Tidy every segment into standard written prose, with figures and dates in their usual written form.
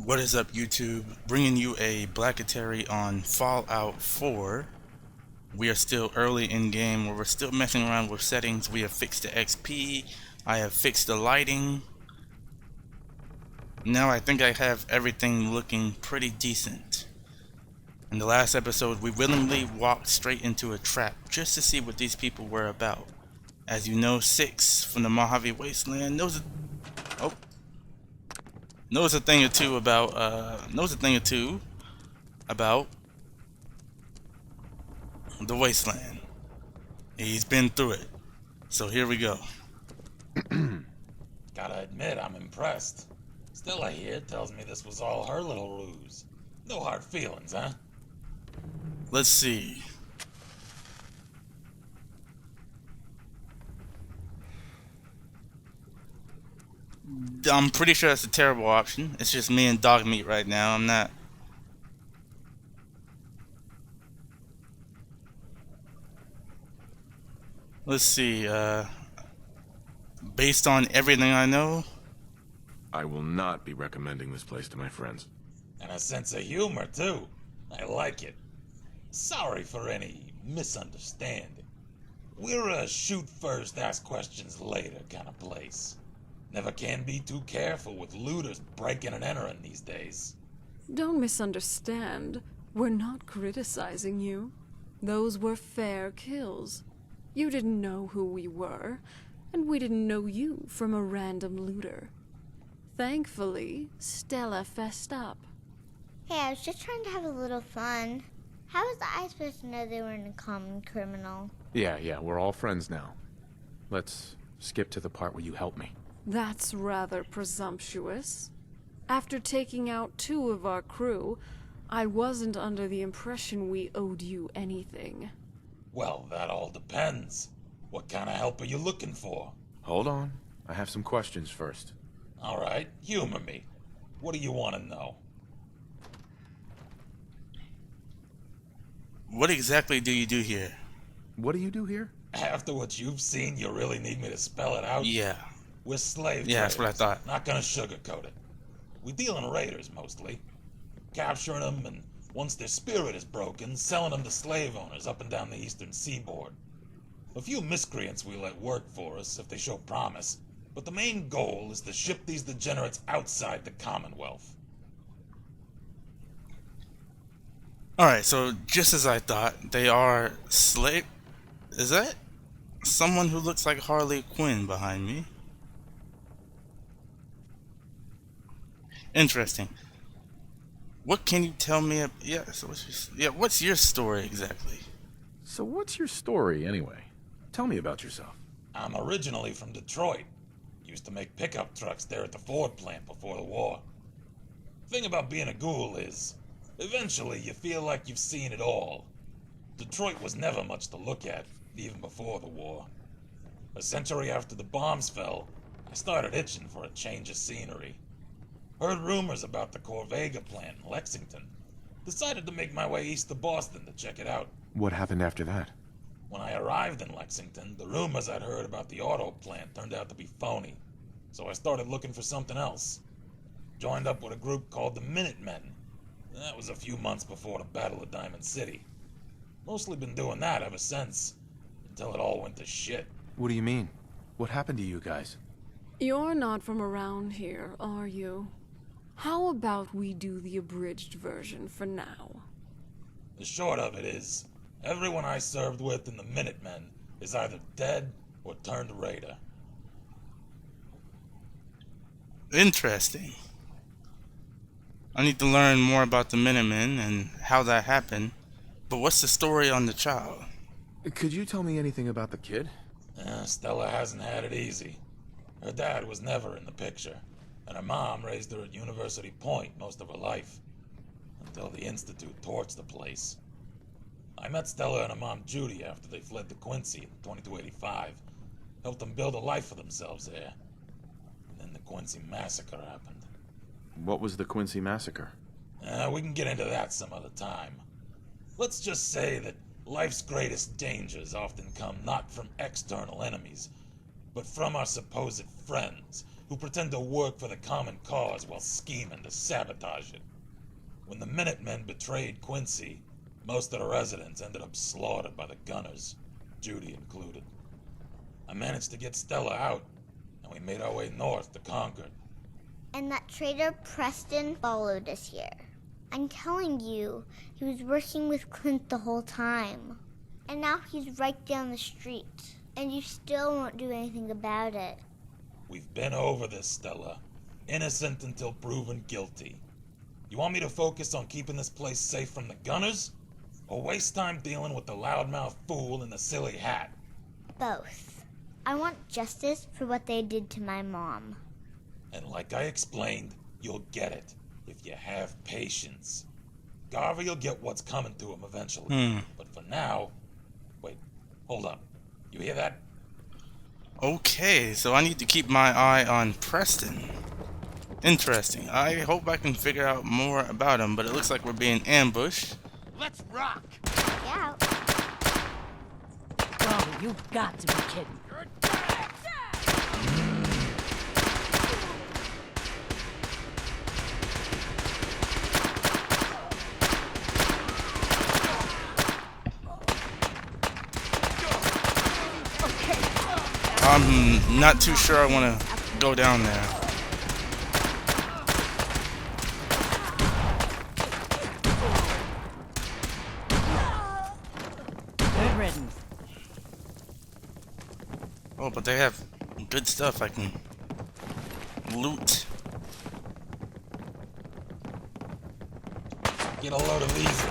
What is up, YouTube? Bringing you a Blackatary on Fallout 4. We are still early in game where we're still messing around with settings. We have fixed the XP. I have fixed the lighting. Now I think I have everything looking pretty decent. In the last episode, we willingly walked straight into a trap just to see what these people were about. As you know, Six from the Mojave Wasteland oh, knows a thing or two about the Wasteland. He's been through it. So here we go. Gotta admit, I'm impressed. Stella here tells me this was all her little ruse. No hard feelings, huh? Let's see. I'm pretty sure that's a terrible option. It's just me and dog meat right now. I'm not. Let's see. Based on everything I know, I will not be recommending this place to my friends. And a sense of humor, too. I like it. Sorry for any misunderstanding. We're a shoot first, ask questions later kind of place. Never can be too careful with looters breaking and entering these days. Don't misunderstand. We're not criticizing you. Those were fair kills. You didn't know who we were, and we didn't know you from a random looter. Thankfully, Stella fessed up. Hey, I was just trying to have a little fun. How was I supposed to know they weren't a common criminal? Yeah, we're all friends now. Let's skip to the part where you help me. That's rather presumptuous. After taking out 2 of our crew, I wasn't under the impression we owed you anything. Well, that all depends. What kind of help are you looking for? Hold on. I have some questions first. All right, humor me. What do you want to know? what exactly do you do here? What do you do here? After what you've seen, you really need me to spell it out? Yeah. We're slave Yeah, that's what I traders. thought. Not gonna sugarcoat it. We deal in raiders, mostly. Capturing them, and once their spirit is broken, selling them to slave owners up and down the eastern seaboard. A few miscreants we let work for us if they show promise, but the main goal is to ship these degenerates outside the Commonwealth. Alright, so just as I thought, they are slave. Is that someone who looks like Harley Quinn behind me? Interesting. What can you tell me? What's your story exactly? So what's your story, anyway? Tell me about yourself. I'm originally from Detroit. Used to make pickup trucks there at the Ford plant before the war. Thing about being a ghoul is, eventually you feel like you've seen it all. Detroit was never much to look at, even before the war. A century after the bombs fell, I started itching for a change of scenery. Heard rumors about the Corvega plant in Lexington. Decided to make my way east to Boston to check it out. What happened after that? When I arrived in Lexington, the rumors I'd heard about the auto plant turned out to be phony. So I started looking for something else. Joined up with a group called the Minutemen. That was a few months before the Battle of Diamond City. Mostly been doing that ever since, until it all went to shit. What do you mean? What happened to you guys? You're not from around here, are you? How about we do the abridged version for now? The short of it is, everyone I served with in the Minutemen is either dead or turned raider. Interesting. I need to learn more about the Minutemen and how that happened. But what's the story on the child? Could you tell me anything about the kid? Stella hasn't had it easy. Her dad was never in the picture, and her mom raised her at University Point most of her life, until the Institute torched the place. I met Stella and her mom Judy after they fled to Quincy in 2285, helped them build a life for themselves there. And then the Quincy Massacre happened. What was the Quincy Massacre? We can get into that some other time. Let's just say that life's greatest dangers often come not from external enemies, but from our supposed friends who pretend to work for the common cause while scheming to sabotage it. When the Minutemen betrayed Quincy, most of the residents ended up slaughtered by the gunners, Judy included. I managed to get Stella out, and we made our way north to Concord. And that traitor Preston followed us here. I'm telling you, he was working with Clint the whole time. And now he's right down the street. And you still won't do anything about it. We've been over this, Stella. Innocent until proven guilty. You want me to focus on keeping this place safe from the gunners? Or waste time dealing with the loudmouth fool in the silly hat? Both. I want justice for what they did to my mom. And like I explained, you'll get it if you have patience. Garvey will get what's coming to him eventually. But for now... Wait, hold up. You hear that? Okay, so I need to keep my eye on Preston. Interesting. I hope I can figure out more about him, but it looks like we're being ambushed. Let's rock! Yeah. Oh, you got to be kidding. I'm not too sure I want to go down there. Good riddance. Oh, but they have good stuff I can loot. Get a load of these.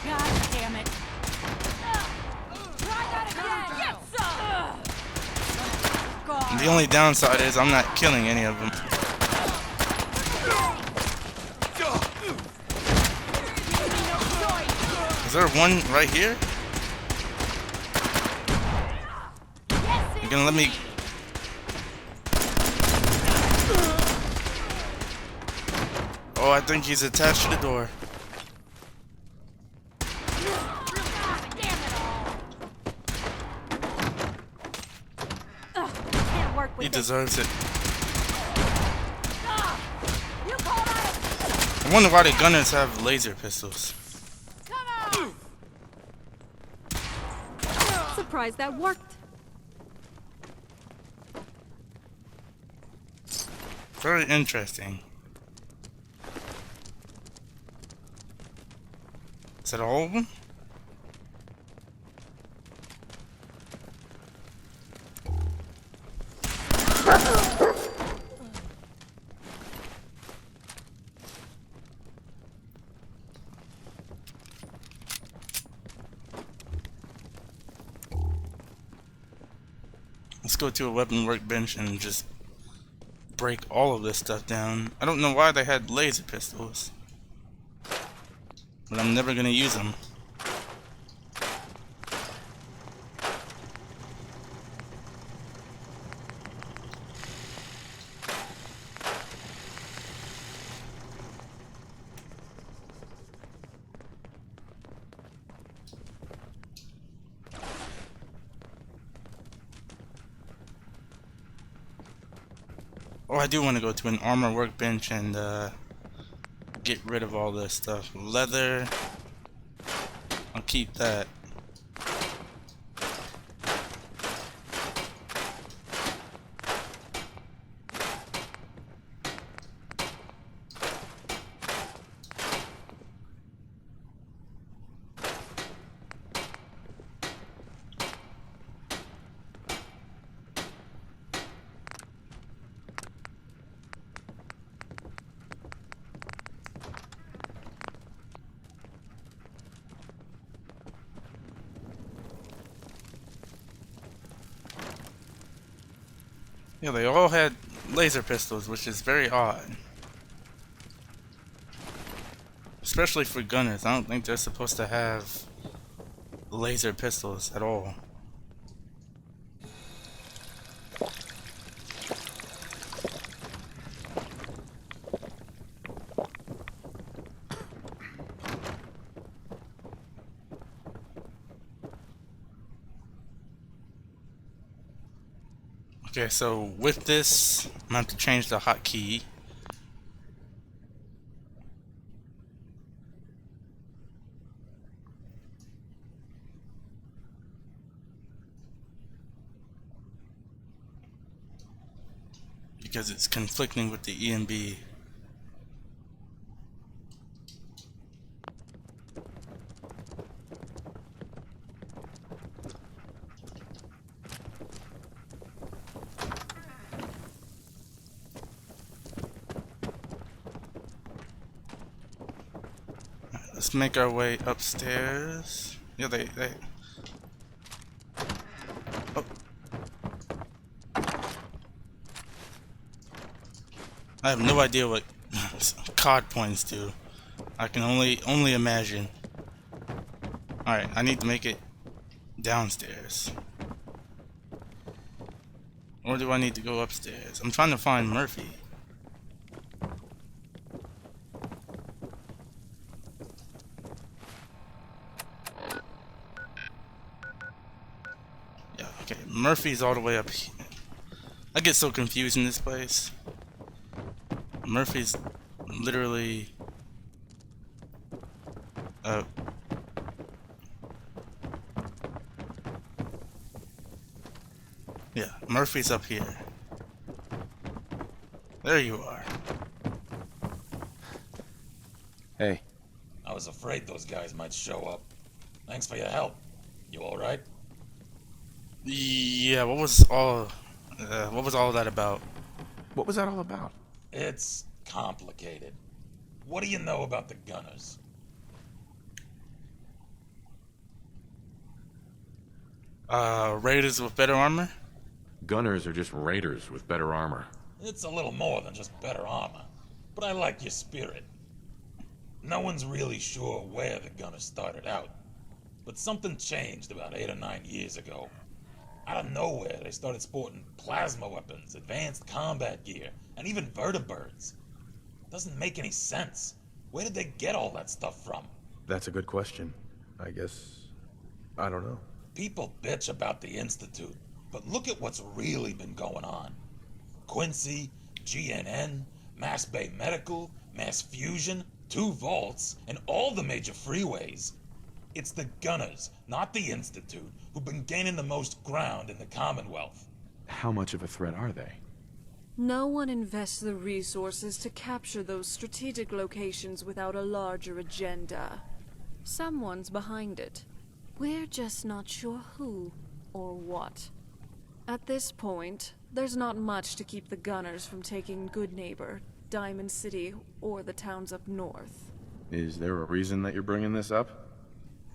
God damn it. Try that again. Get some. The only downside is I'm not killing any of them. Is there one right here? You're gonna let me... Oh, I think he's attached to the door. Can't work with He this. deserves it. I wonder why the gunners have laser pistols. Surprised that worked. Very interesting. Is that all of them? Let's go to a weapon workbench and just break all of this stuff down. I don't know why they had laser pistols, but I'm never gonna use them. Oh, I do want to go to an armor workbench and get rid of all this stuff. Leather, I'll keep that. Yeah, they all had laser pistols, which is very odd. Especially for gunners. I don't think they're supposed to have laser pistols at all. Okay, so with this, I'm gonna have to change the hotkey. Because it's conflicting with the EMB. Let's make our way upstairs. Yeah, they. Oh. I have no idea what COD points do. I can only imagine. Alright, I need to make it downstairs. Or do I need to go upstairs? I'm trying to find Murphy. Yeah, okay. Murphy's all the way up here. I get so confused in this place. Murphy's literally... yeah, Murphy's up here. There you are. Hey, I was afraid those guys might show up. Thanks for your help. You alright? Yeah, what was all that about? what was that all about? It's complicated. What do you know about the Gunners? Raiders with better armor? Gunners are just raiders with better armor. It's a little more than just better armor, but I like your spirit. No one's really sure where the Gunners started out, but something changed about 8 or 9 years ago. Out of nowhere, they started sporting plasma weapons, advanced combat gear, and even vertibirds. Doesn't make any sense. Where did they get all that stuff from? That's a good question. I guess... I don't know. People bitch about the Institute, but look at what's really been going on. Quincy, GNN, Mass Bay Medical, Mass Fusion, 2 vaults, and all the major freeways. It's the Gunners, not the Institute, who've been gaining the most ground in the Commonwealth. How much of a threat are they? No one invests the resources to capture those strategic locations without a larger agenda. Someone's behind it. We're just not sure who or what. At this point, there's not much to keep the Gunners from taking Good Neighbor, Diamond City, or the towns up north. Is there a reason that you're bringing this up?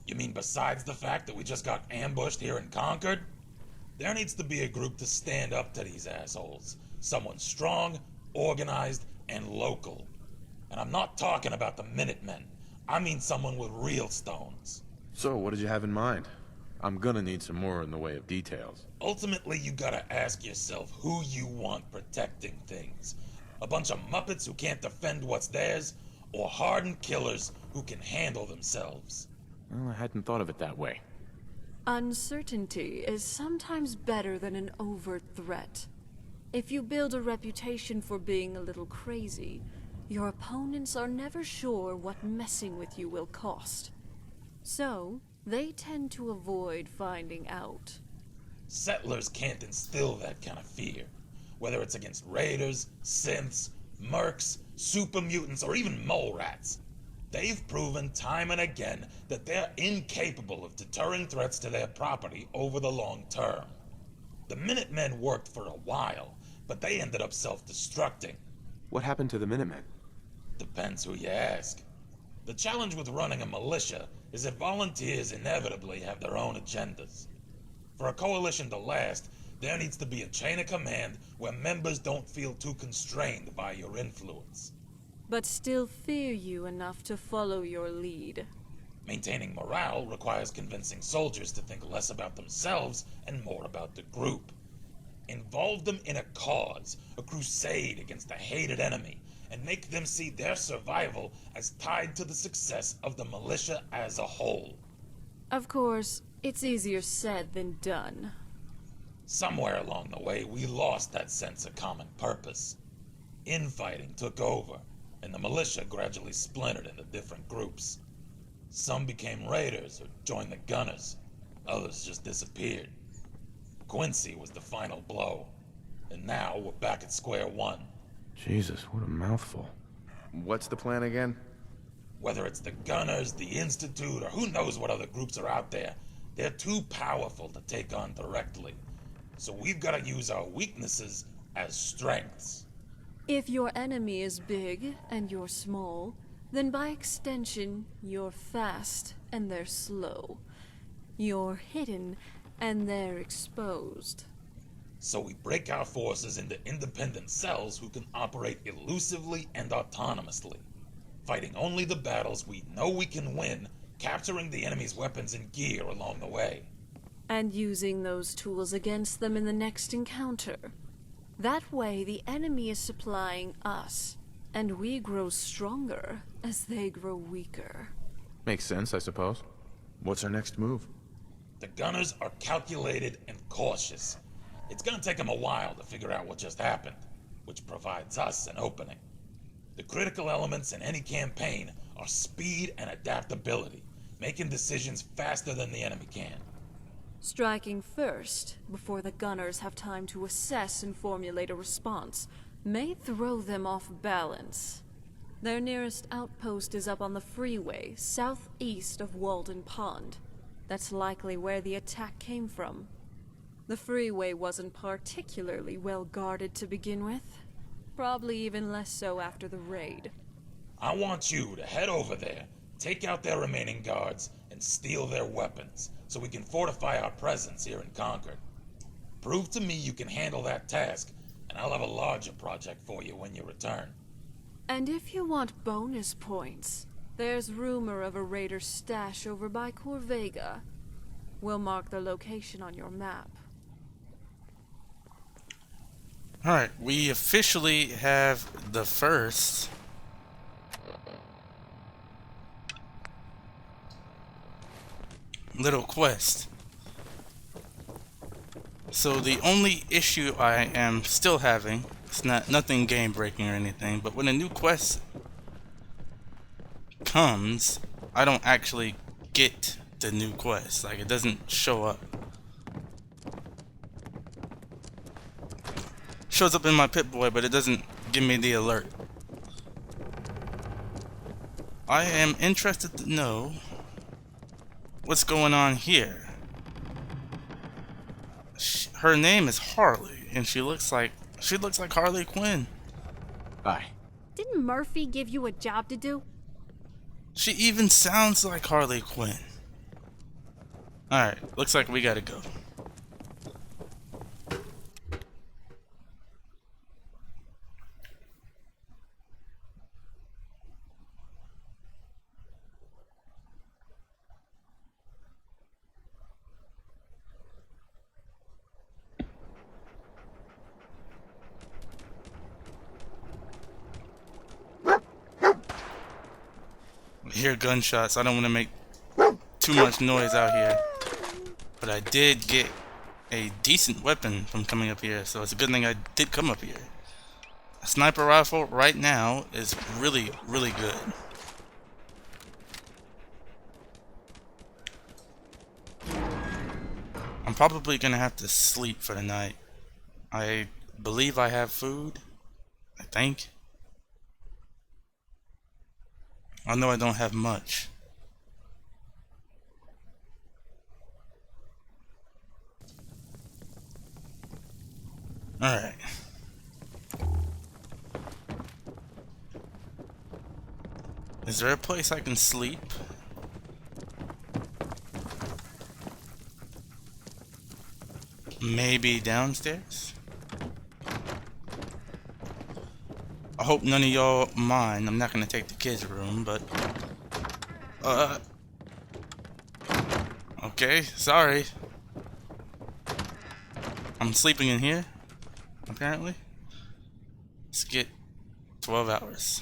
You mean besides the fact that we just got ambushed here in Concord? There needs to be a group to stand up to these assholes. Someone strong, organized, and local. And I'm not talking about the Minutemen. I mean someone with real stones. So, what did you have in mind? I'm gonna need some more in the way of details. Ultimately, you gotta ask yourself who you want protecting things. A bunch of Muppets who can't defend what's theirs, or hardened killers who can handle themselves. Well, I hadn't thought of it that way. Uncertainty is sometimes better than an overt threat. If you build a reputation for being a little crazy, your opponents are never sure what messing with you will cost. So, they tend to avoid finding out. Settlers can't instill that kind of fear. Whether it's against raiders, synths, mercs, super mutants, or even mole rats. They've proven time and again that they're incapable of deterring threats to their property over the long term. The Minutemen worked for a while, but they ended up self-destructing. What happened to the Minutemen? Depends who you ask. The challenge with running a militia is that volunteers inevitably have their own agendas. For a coalition to last, there needs to be a chain of command where members don't feel too constrained by your influence. But still fear you enough to follow your lead. Maintaining morale requires convincing soldiers to think less about themselves and more about the group. Involve them in a cause, a crusade against a hated enemy, and make them see their survival as tied to the success of the militia as a whole. Of course, it's easier said than done. Somewhere along the way, we lost that sense of common purpose. Infighting took over, and the militia gradually splintered into different groups. Some became raiders or joined the gunners. Others just disappeared. Quincy was the final blow. And now we're back at square one. Jesus, what a mouthful. What's the plan again? Whether it's the Gunners, the Institute, or who knows what other groups are out there, they're too powerful to take on directly. So we've got to use our weaknesses as strengths. If your enemy is big and you're small, then by extension, you're fast and they're slow. You're hidden and they're exposed. So we break our forces into independent cells who can operate elusively and autonomously, fighting only the battles we know we can win, capturing the enemy's weapons and gear along the way. And using those tools against them in the next encounter. That way, the enemy is supplying us, and we grow stronger as they grow weaker. Makes sense, I suppose. What's our next move? The Gunners are calculated and cautious. It's gonna take them a while to figure out what just happened, which provides us an opening. The critical elements in any campaign are speed and adaptability, making decisions faster than the enemy can. Striking first, before the gunners have time to assess and formulate a response, may throw them off balance. Their nearest outpost is up on the freeway, southeast of Walden Pond. That's likely where the attack came from. The freeway wasn't particularly well guarded to begin with. Probably even less so after the raid. I want you to head over there, take out their remaining guards, and steal their weapons, so we can fortify our presence here in Concord. Prove to me you can handle that task, and I'll have a larger project for you when you return. And if you want bonus points, there's rumor of a raider stash over by Corvega. We'll mark the location on your map. Alright, we officially have the first little quest. So the only issue I am still having, it's nothing game breaking or anything, but when a new quest comes, I don't actually get the new quest. Like, it doesn't show up. Shows up in my Pip-Boy, but it doesn't give me the alert. I am interested to know what's going on here. Her name is Harley, and she looks like Harley Quinn. Aye. Didn't Murphy give you a job to do? She even sounds like Harley Quinn. Alright, looks like we gotta go. I hear gunshots. I don't want to make too much noise out here. But I did get a decent weapon from coming up here, so it's a good thing I did come up here. A sniper rifle right now is really, really good. I'm probably gonna have to sleep for the night. I believe I have food. I think. I know I don't have much. Alright. Is there a place I can sleep? Maybe downstairs? I hope none of y'all mind. I'm not gonna take the kids' room, but... Okay, sorry. I'm sleeping in here, apparently. Let's get 12 hours.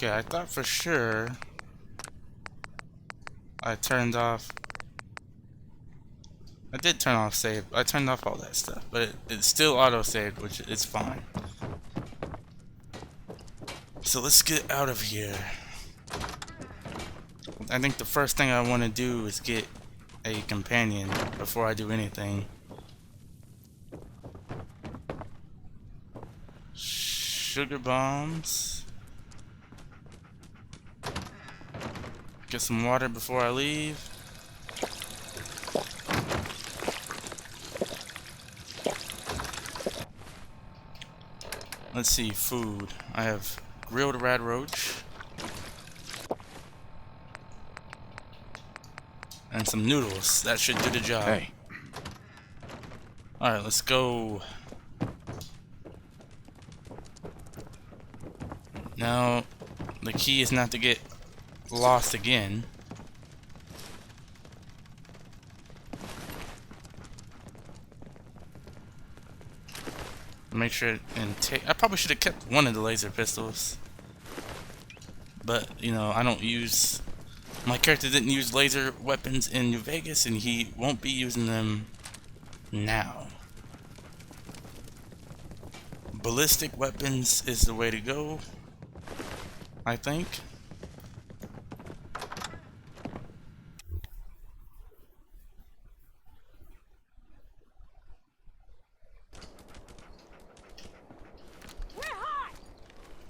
Okay, I thought for sure I turned off. I did turn off save. I turned off all that stuff, but it still auto-saved, which is fine. So let's get out of here. I think the first thing I want to do is get a companion before I do anything. Sugar bombs. Get some water before I leave. Let's see, food. I have grilled rad roach. And some noodles. That should do the job. Hey. Alright, let's go. Now, the key is not to get lost again. Make sure and take. I probably should have kept one of the laser pistols, but you know, I don't use. My character didn't use laser weapons in New Vegas, and he won't be using them now. Ballistic weapons is the way to go, I think.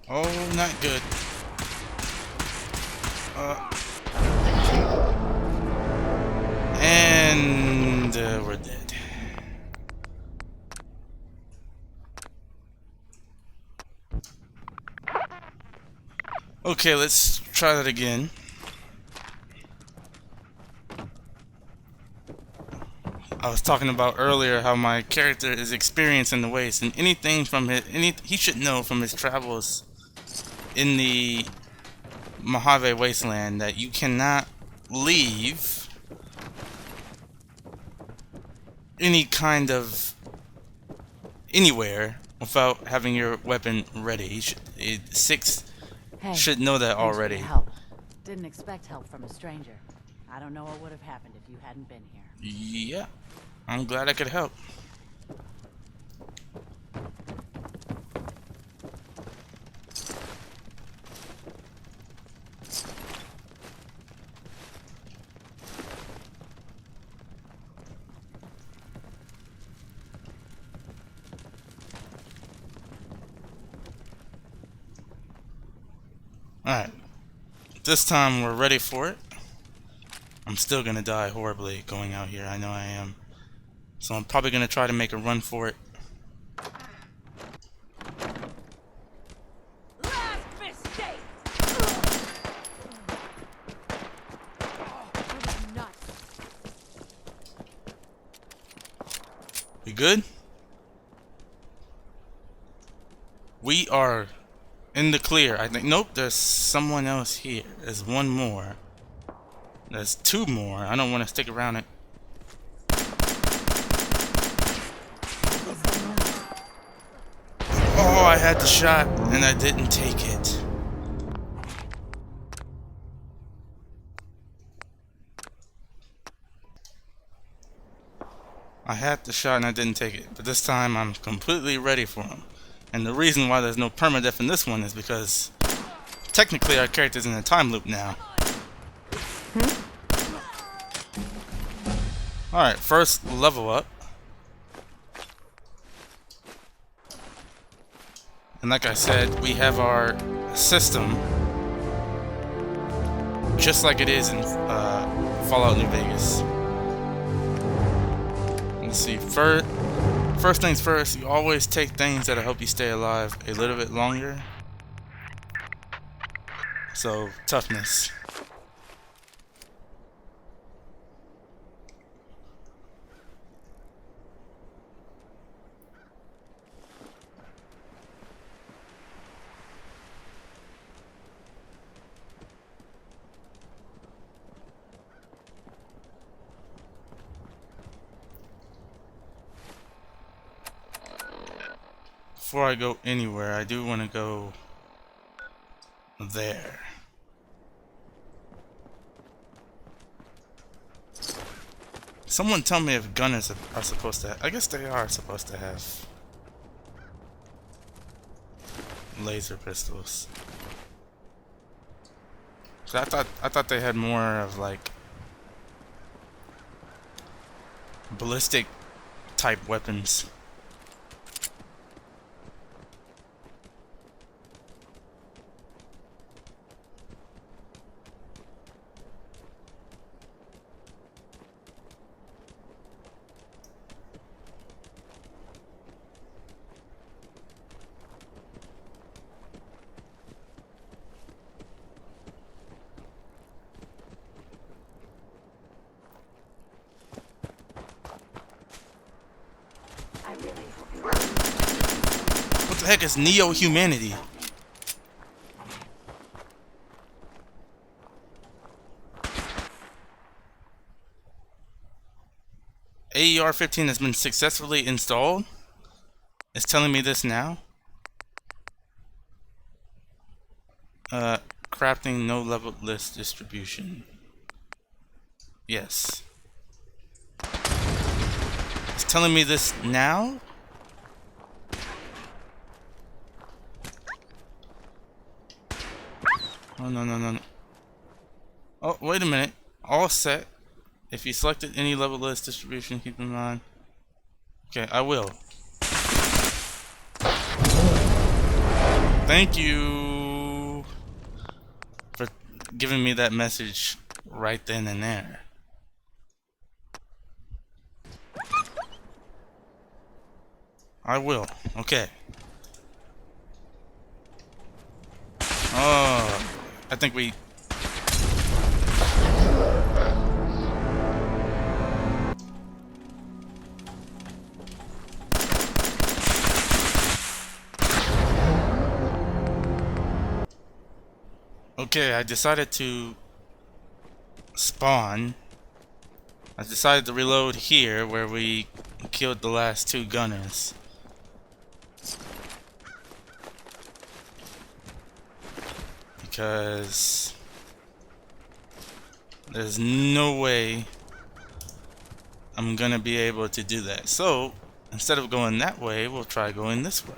Oh, not good. And we're dead. Okay, let's try that again. I was talking about earlier how my character is experienced in the waste, and anything from he should know from his travels in the Mojave Wasteland that you cannot leave any kind of anywhere without having your weapon ready. Six Hey, should know that thanks for already. your help. Didn't expect help from a stranger. I don't know what would have happened if you hadn't been here. Yeah, I'm glad I could help. Alright, this time we're ready for it. I'm still gonna die horribly going out here, I know I am. So I'm probably gonna try to make a run for it. Last mistake. We good? We are in the clear, I think. Nope, there's someone else here. There's one more. There's two more. I don't want to stick around it. Oh, I had the shot and I didn't take it. I had the shot and I didn't take it, but this time I'm completely ready for him. And the reason why there's no permadeath in this one is because technically our character's in a time loop now. Alright, first level up. And like I said, we have our system just like it is in Fallout New Vegas. Let's see, first things first, you always take things that'll help you stay alive a little bit longer. So, toughness. Before I go anywhere, I do want to go, there. Someone tell me if gunners are supposed to. I guess they are supposed to have laser pistols. So I thought they had more of like ballistic type weapons. What the heck is neo-humanity? AER-15 has been successfully installed? It's telling me this now? Crafting no level list distribution. Yes. It's telling me this now? Oh, no, no, no, no. Oh, wait a minute. All set. If you selected any level list distribution, keep in mind. Okay, I will. Thank you for giving me that message right then and there. I will. Okay. Oh, I think we... Okay, I decided to spawn. I decided to reload here where we killed the last two gunners. Because there's no way I'm gonna be able to do that. So instead of going that way, we'll try going this way.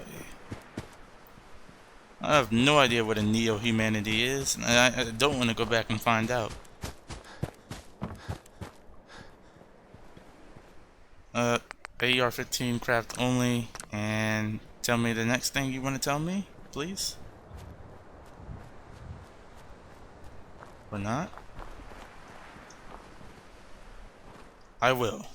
I have no idea what a neo-humanity is, and I don't want to go back and find out. AR-15 craft only, and tell me the next thing you want to tell me, please. Or not? I will.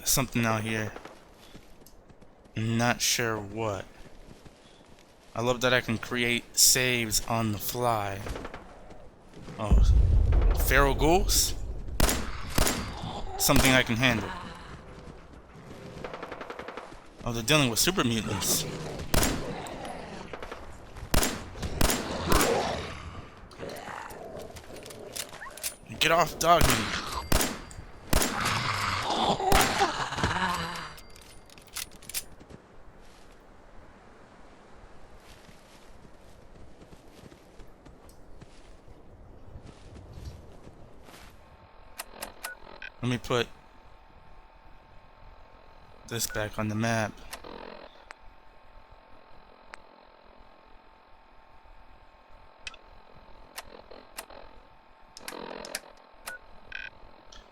Something out here. Not sure what. I love that I can create saves on the fly. Oh, feral ghouls? Something I can handle. Oh, they're dealing with super mutants. Get off dog meat. Let me put this back on the map.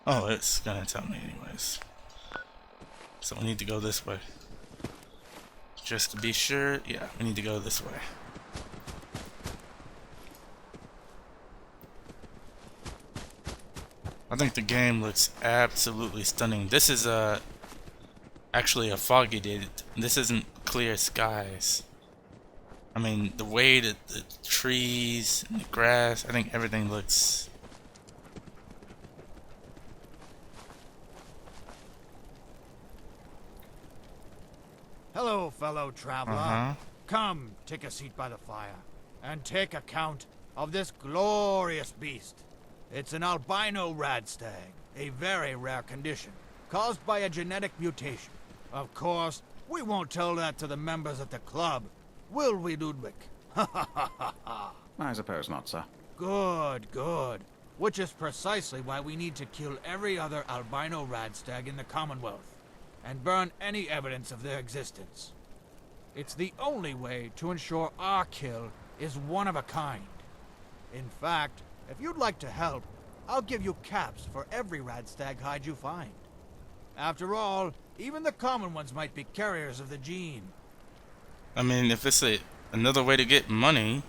Oh, it's gonna tell me anyways. So we need to go this way. Just to be sure, yeah, we need to go this way. I think the game looks absolutely stunning. This is actually a foggy day. This isn't clear skies. I mean, the way that the trees and the grass, I think everything looks... Hello, fellow fellow traveler. Uh-huh. Come, take a seat by the fire, and take account of this glorious beast. It's an albino radstag, a very rare condition, caused by a genetic mutation. Of course, we won't tell that to the members at the club, will we, Ludwig? Ha ha ha ha ha. I suppose not, sir. Good, good. Which is precisely why we need to kill every other albino radstag in the Commonwealth, and burn any evidence of their existence. It's the only way to ensure our kill is one of a kind. In fact, if you'd like to help, I'll give you caps for every radstag hide you find. After all, even the common ones might be carriers of the gene. I mean, if it's another way to get money.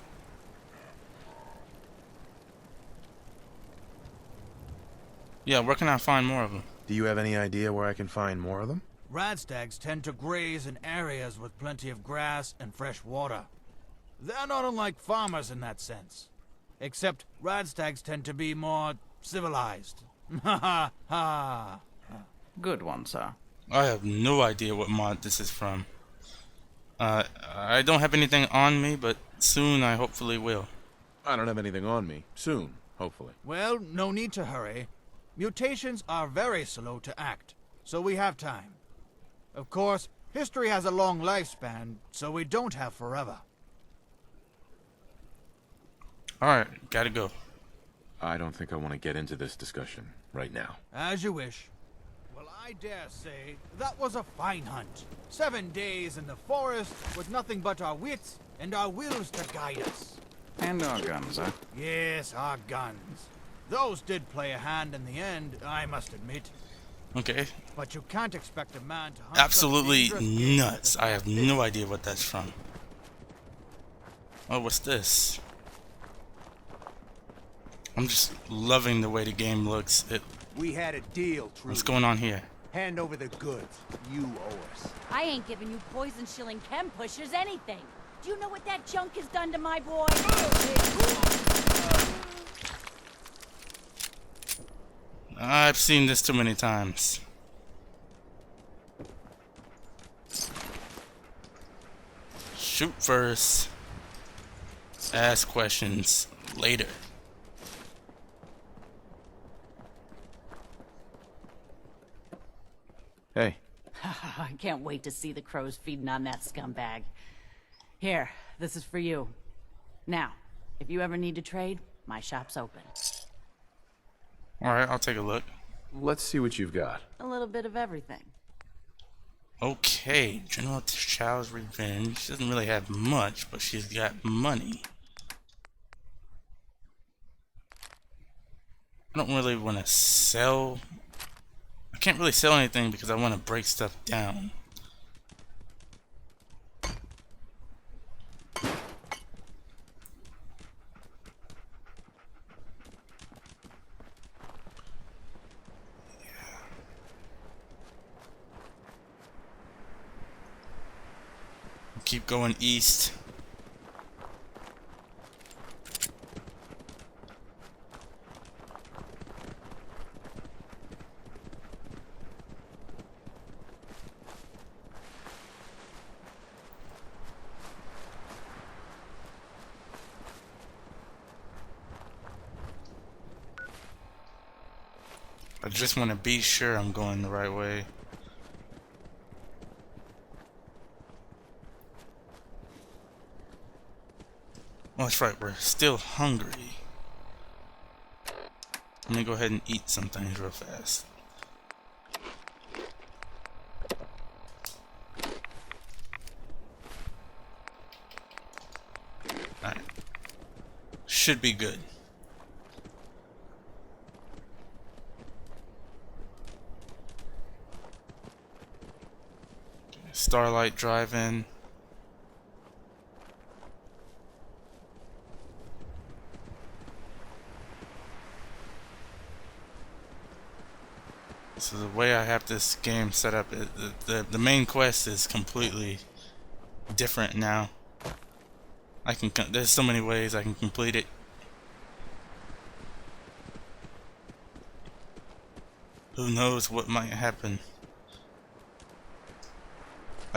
Yeah, where can I find more of them? Do you have any idea where I can find more of them? Radstags tend to graze in areas with plenty of grass and fresh water. They're not unlike farmers in that sense. Except radstags tend to be more civilized. Ha ha ha. Good one, sir. I have no idea what mod this is from. I don't have anything on me, but soon I hopefully will. I don't have anything on me. Soon, hopefully. Well, no need to hurry. Mutations are very slow to act, so we have time. Of course, history has a long lifespan, so we don't have forever. Alright, gotta go. I don't think I want to get into this discussion right now. As you wish. Well, I dare say that was a fine hunt. 7 days in the forest with nothing but our wits and our wills to guide us. And our guns, sir. Yes, our guns. Those did play a hand in the end, I must admit. Okay. But you can't expect a man to hunt Absolutely such dangerous game nuts. with a I have no idea what that's from. Oh, what's this? I'm just loving the way the game looks. We had a deal, Trudy. What's going on here? Hand over the goods. You owe us. I ain't giving you poison-shilling chem pushers anything. Do you know what that junk has done to my boy? I've seen this too many times. Shoot first. Ask questions later. Hey. I can't wait to see the crows feeding on that scumbag. Here, this is for you. Now, if you ever need to trade, my shop's open. Alright, I'll take a look. Let's see what you've got. A little bit of everything. Okay, General Chow's Revenge. She doesn't really have much, but she's got money. I don't really want to sell. I can't really sell anything because I want to break stuff down. Keep going east. I just want to be sure I'm going the right way. Oh, that's right, we're still hungry. Let me go ahead and eat some things real fast. Alright. Should be good. Starlight Drive-In. So the way I have this game set up, the main quest is completely different now. There's so many ways I can complete it. Who knows what might happen?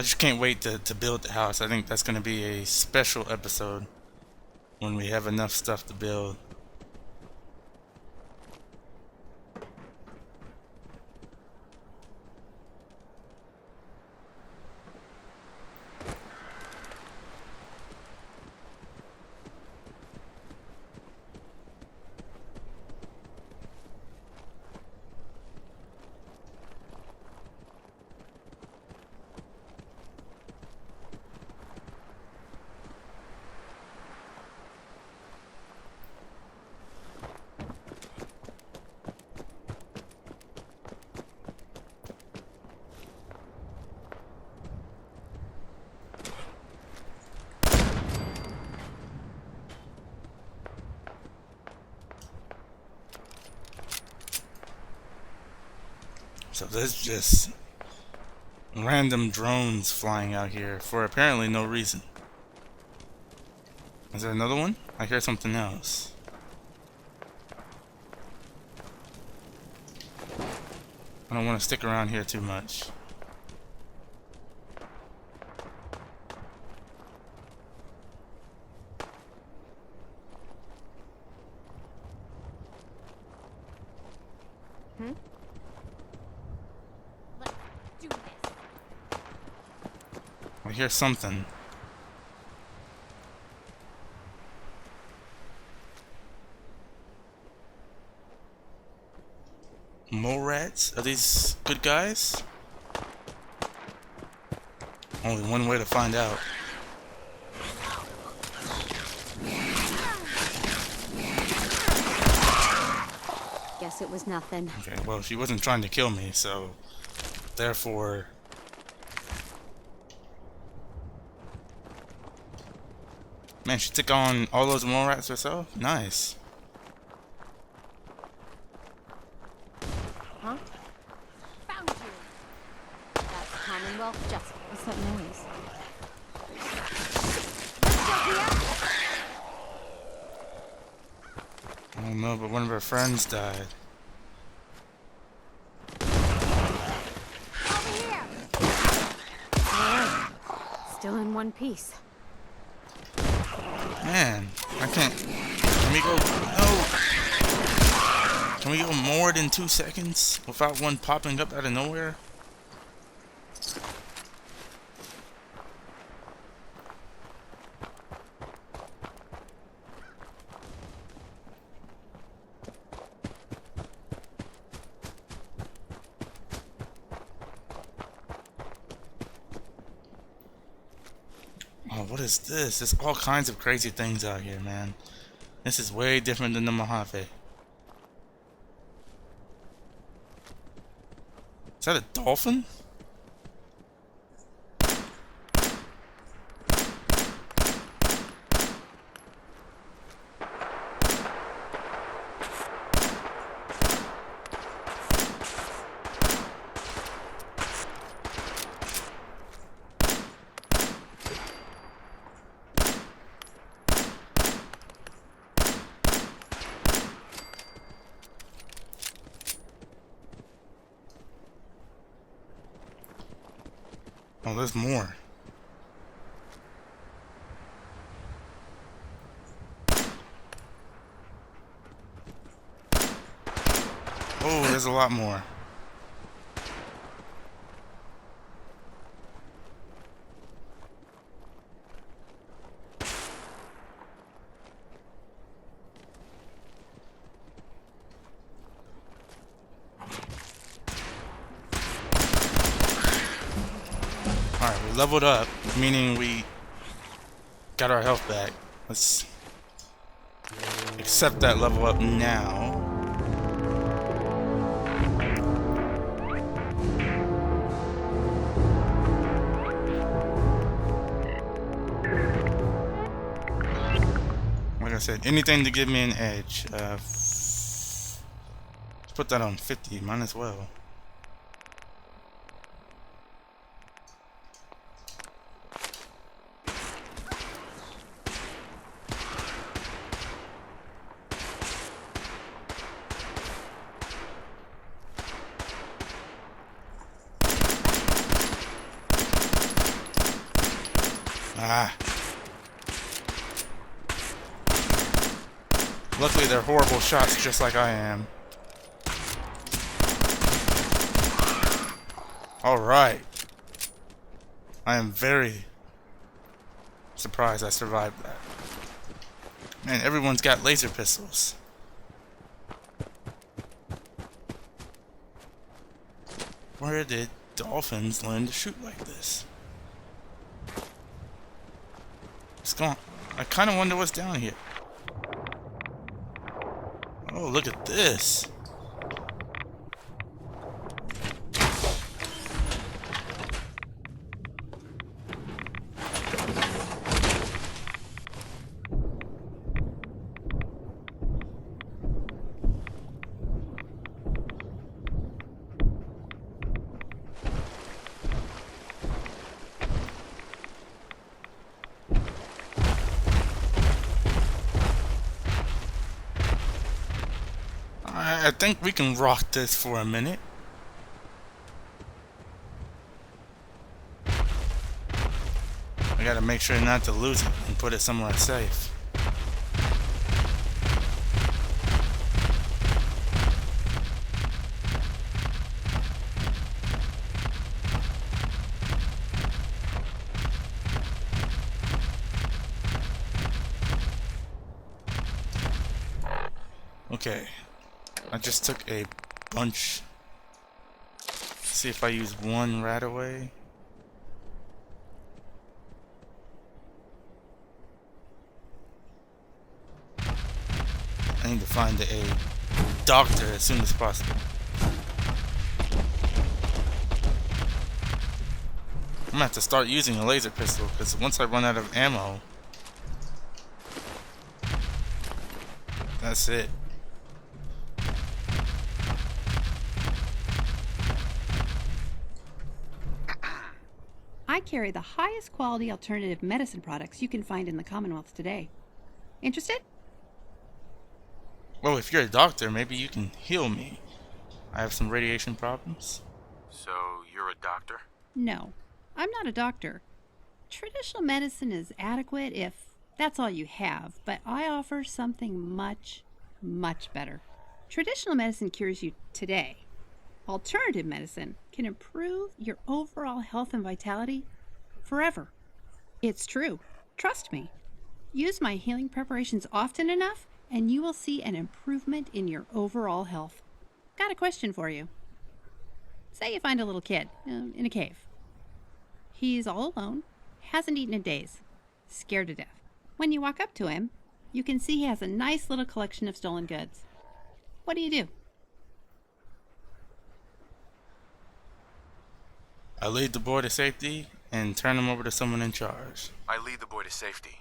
I just can't wait to build the house. I think that's going to be a special episode when we have enough stuff to build. So there's just random drones flying out here for apparently no reason. Is there another one? I hear something else. I don't want to stick around here too much. Let's do this. I hear something. Mole rats? Are these good guys? Only one way to find out. Guess it was nothing. Okay, well, she wasn't trying to kill me, so therefore. Man, she took on all those mole rats herself? Nice. Huh? Found you. That's Commonwealth justice. What's that noise? I don't know, but one of her friends died. Over here. Still in one piece. Man, I can't. Can we go? No. Can we go more than 2 seconds without one popping up out of nowhere? Oh, what is this? There's all kinds of crazy things out here, man. This is way different than the Mojave. Is that a dolphin? Oh, there's more. Oh, there's a lot more. Alright, we leveled up, meaning we got our health back. Let's accept that level up now. Like I said, anything to give me an edge. Let's put that on 50, might as well. Luckily, they're horrible shots just like I am. Alright. I am very surprised I survived that. Man, everyone's got laser pistols. Where did dolphins learn to shoot like this? It's gone. I kind of wonder what's down here. Oh, look at this. I think we can rock this for a minute. I gotta make sure not to lose it and put it somewhere safe. Okay. I just took a bunch. See if I use one right away. I need to find a doctor as soon as possible. I'm gonna have to start using a laser pistol because once I run out of ammo, that's it. I carry the highest quality alternative medicine products you can find in the Commonwealth today. Interested? Well, if you're a doctor, maybe you can heal me. I have some radiation problems. So, you're a doctor? No, I'm not a doctor. Traditional medicine is adequate if that's all you have, but I offer something much, much better. Traditional medicine cures you today. Alternative medicine can improve your overall health and vitality forever. It's true. Trust me. Use my healing preparations often enough, and you will see an improvement in your overall health. Got a question for you. Say you find a little kid in a cave. He's all alone, hasn't eaten in days, scared to death. When you walk up to him, you can see he has a nice little collection of stolen goods. What do? I lead the boy to safety and turn him over to someone in charge. I lead the boy to safety,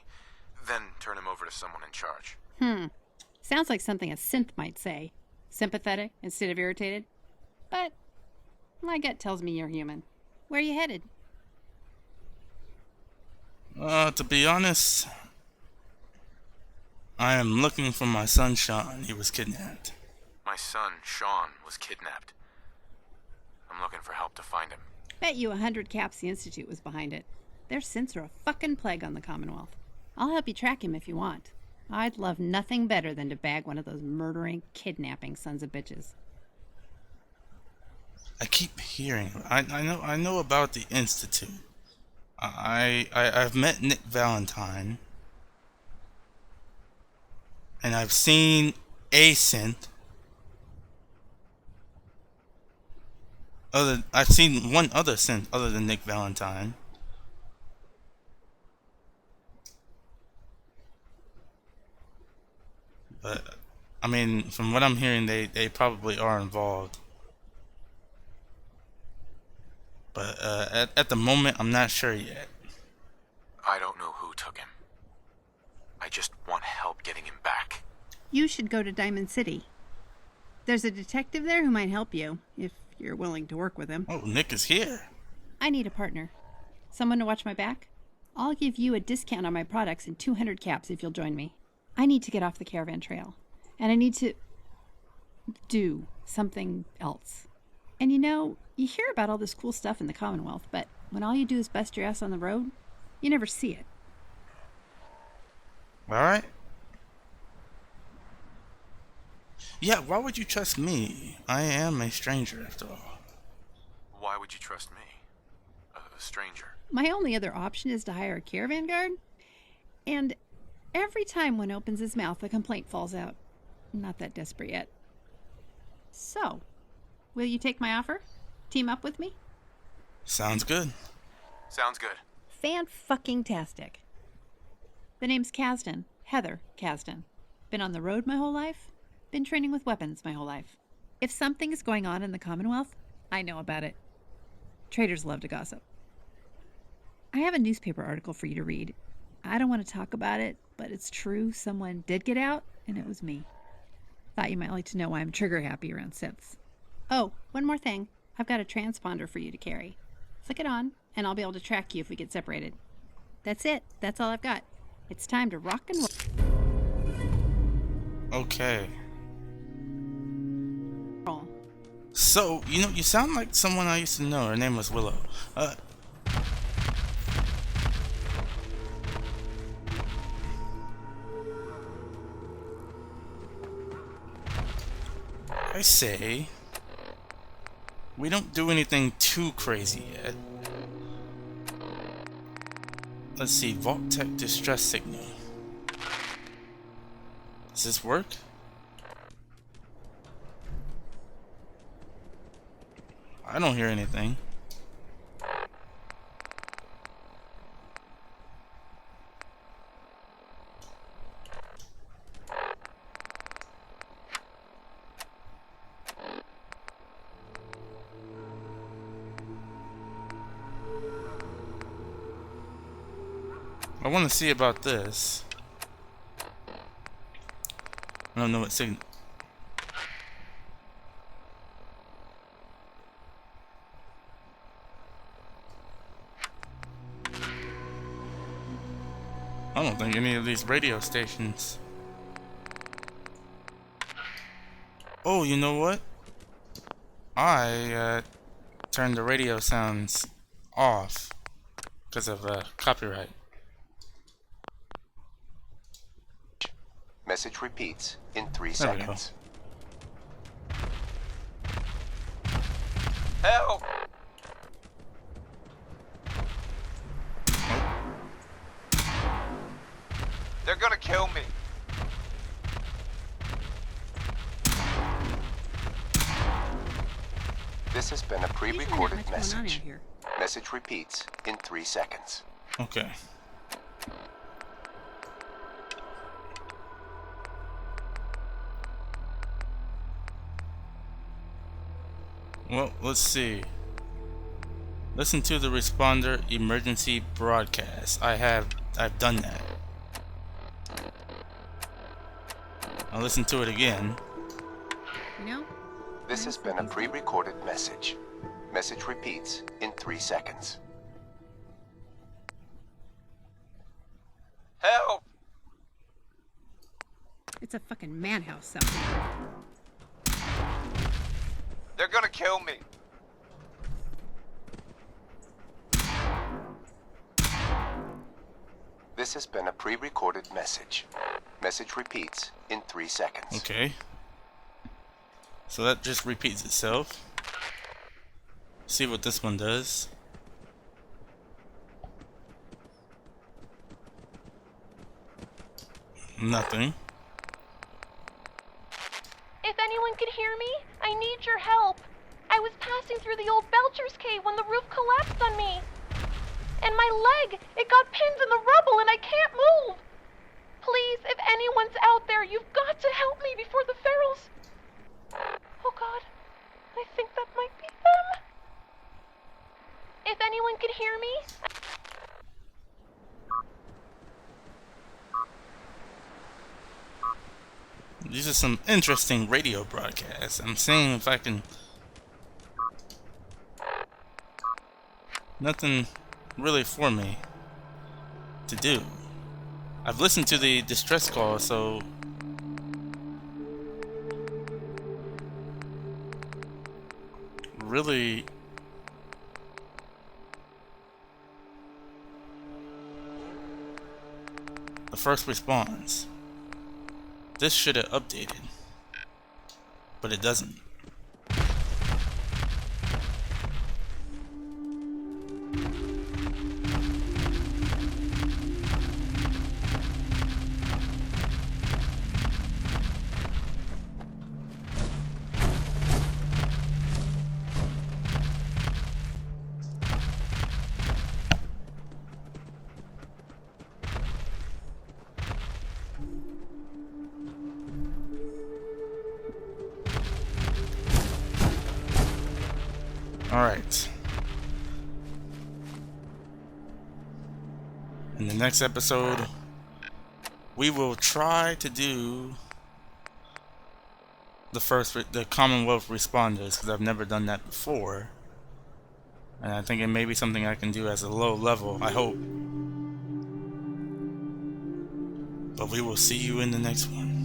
then turn him over to someone in charge. Sounds like something a synth might say. Sympathetic instead of irritated. But my gut tells me you're human. Where are you headed? To be honest, I am looking for my son Sean. He was kidnapped. My son, Sean, was kidnapped. I'm looking for help to find him. Bet you 100 caps the Institute was behind it. Their synths are a fucking plague on the Commonwealth. I'll help you track him if you want. I'd love nothing better than to bag one of those murdering, kidnapping sons of bitches. I keep hearing. I know about the Institute. I've met Nick Valentine, and I've seen a synth. I've seen one other synth other than Nick Valentine. But I mean, from what I'm hearing, they probably are involved. But at the moment, I'm not sure yet. I don't know who took him. I just want help getting him back. You should go to Diamond City. There's a detective there who might help you, if you're willing to work with him. Oh, Nick is here. I need a partner. Someone to watch my back? I'll give you a discount on my products and 200 caps if you'll join me. I need to get off the caravan trail. And I need to do something else. And you hear about all this cool stuff in the Commonwealth, but when all you do is bust your ass on the road, you never see it. Alright. Yeah, why would you trust me? I am a stranger after all. Why would you trust me? A stranger. My only other option is to hire a caravan guard. And every time one opens his mouth, a complaint falls out. Not that desperate yet. So, will you take my offer? Team up with me? Sounds good. Sounds good. Fan-fucking-tastic. The name's Kasdan. Heather Kasdan. Been on the road my whole life. Been training with weapons my whole life. If something is going on in the Commonwealth, I know about it. Traders love to gossip. I have a newspaper article for you to read. I don't want to talk about it, but it's true. Someone did get out, and it was me. Thought you might like to know why I'm trigger happy around Siths. Oh, one more thing. I've got a transponder for you to carry. Flick it on, and I'll be able to track you if we get separated. That's it. That's all I've got. It's time to rock and Okay. roll. So, you sound like someone I used to know. Her name was Willow. I say, we don't do anything too crazy yet. Let's see, Vault Tech distress signal. Does this work? I don't hear anything. I want to see about this. I don't know what signal. I don't think any of these radio stations. Oh, you know what? I turned the radio sounds off because of copyright. Message repeats in 3 There we go. seconds. Help! They're gonna kill me. This has been a pre-recorded Usually not much going on out message. here. Message repeats in 3 seconds. Okay. Well, let's see. Listen to the responder emergency broadcast. I've done that. I'll listen to it again. You know? This has been a pre-recorded message. Message repeats in 3 seconds. Help! It's a fucking madhouse out there. They're gonna kill me. This has been a pre-recorded message. Message repeats in 3 seconds. Okay. So that just repeats itself. See what this one does. Nothing. If anyone could hear me, I need your help. I was passing through the old Belcher's cave when the roof collapsed on me. And my leg, it got pinned in the rubble and I can't move. Please, if anyone's out there, you've got to help me before the ferals... Oh God, I think that might be them. If anyone could hear me... These are some interesting radio broadcasts. I'm seeing if I can... Nothing really for me to do. I've listened to the distress call, so... Really... The first response. This should have updated. but it doesn't. Alright. In the next episode, we will try to do the Commonwealth responders, because I've never done that before. And I think it may be something I can do as a low level, I hope. But we will see you in the next one.